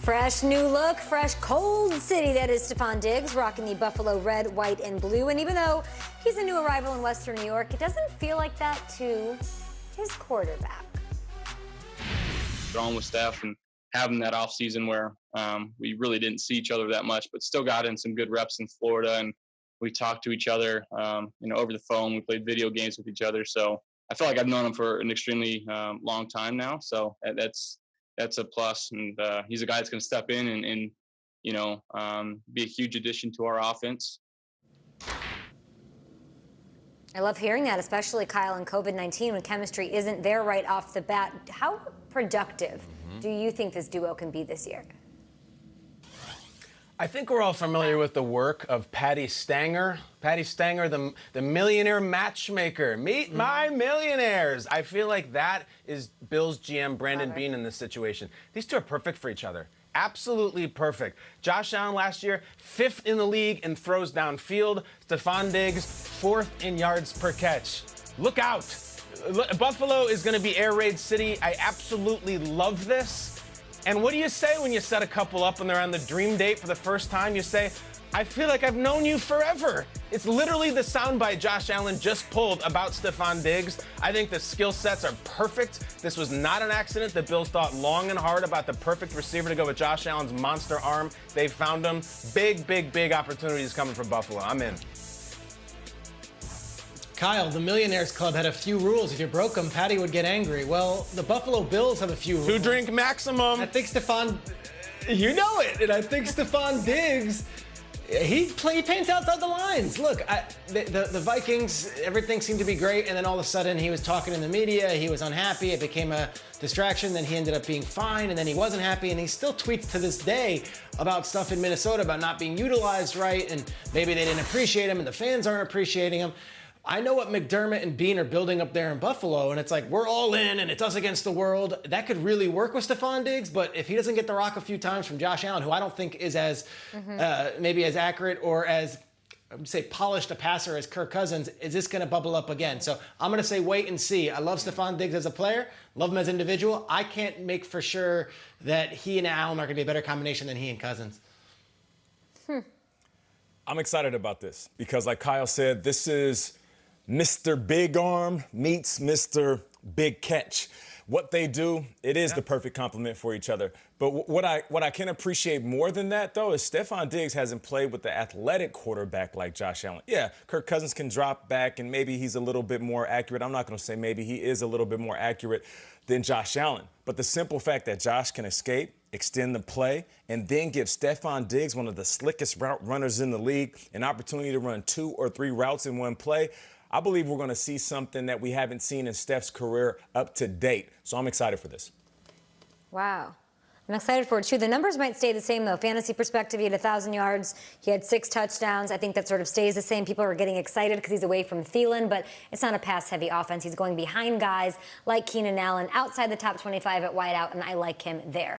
Fresh new look, fresh cold city. That is Stefon Diggs rocking the Buffalo red, white, and blue. And even though he's a new arrival in Western New York, it doesn't feel like that to his quarterback. Going with Steph and having that off season where we really didn't see each other that much, but still got in some good reps in Florida, and we talked to each other, over the phone. We played video games with each other. So I feel like I've known him for an extremely long time now. So that's a plus. And he's a guy that's going to step in and be a huge addition to our offense. I love hearing that, especially Kyle in COVID-19 when chemistry isn't there right off the bat. How productive do you think this duo can be this year? I think we're all familiar with the work of Patty Stanger. Patty Stanger, the millionaire matchmaker. Meet my millionaires. I feel like that is Bills GM Brandon Beane in this situation. These two are perfect for each other. Absolutely perfect. Josh Allen last year, 5th in the league in throws downfield. Stefon Diggs, 4th in yards per catch. Look out. Buffalo is going to be air raid city. I absolutely love this. And what do you say when you set a couple up and they're on the dream date for the first time? You say, I feel like I've known you forever. It's literally the soundbite Josh Allen just pulled about Stefon Diggs. I think the skill sets are perfect. This was not an accident. The Bills thought long and hard about the perfect receiver to go with Josh Allen's monster arm. They found him. Big, big, big opportunities coming from Buffalo. I'm in. Kyle, the Millionaires Club had a few rules. If you broke them, Patty would get angry. Well, the Buffalo Bills have a few rules. 2-drink maximum. I think you know it, and I think Stefon Diggs, he paints outside the lines. Look, the Vikings, everything seemed to be great, and then all of a sudden he was talking in the media, he was unhappy, it became a distraction, then he ended up being fine, and then he wasn't happy, and he still tweets to this day about stuff in Minnesota, about not being utilized right, and maybe they didn't appreciate him, and the fans aren't appreciating him. I know what McDermott and Beane are building up there in Buffalo, and it's like, we're all in, and it's us against the world. That could really work with Stefon Diggs, but if he doesn't get the rock a few times from Josh Allen, who I don't think is as maybe as accurate or as, I would say, polished a passer as Kirk Cousins, is this going to bubble up again? So I'm going to say wait and see. I love Stefon Diggs as a player, love him as an individual. I can't make for sure that he and Allen are going to be a better combination than he and Cousins. I'm excited about this because, like Kyle said, this is Mr. Big Arm meets Mr. Big Catch. What they do, it is the perfect complement for each other. But what I can appreciate more than that, though, is Stefon Diggs hasn't played with the athletic quarterback like Josh Allen. Yeah, Kirk Cousins can drop back, and maybe he's a little bit more accurate. I'm not going to say maybe he is a little bit more accurate than Josh Allen. But the simple fact that Josh can escape, extend the play, and then give Stefon Diggs, one of the slickest route runners in the league, an opportunity to run 2 or 3 routes in one play, I believe we're going to see something that we haven't seen in Steph's career up to date. So I'm excited for this. Wow. I'm excited for it, too. The numbers might stay the same, though. Fantasy perspective, he had 1,000 yards. He had 6 touchdowns. I think that sort of stays the same. People are getting excited because he's away from Thielen, but it's not a pass-heavy offense. He's going behind guys like Keenan Allen outside the top 25 at wideout, and I like him there.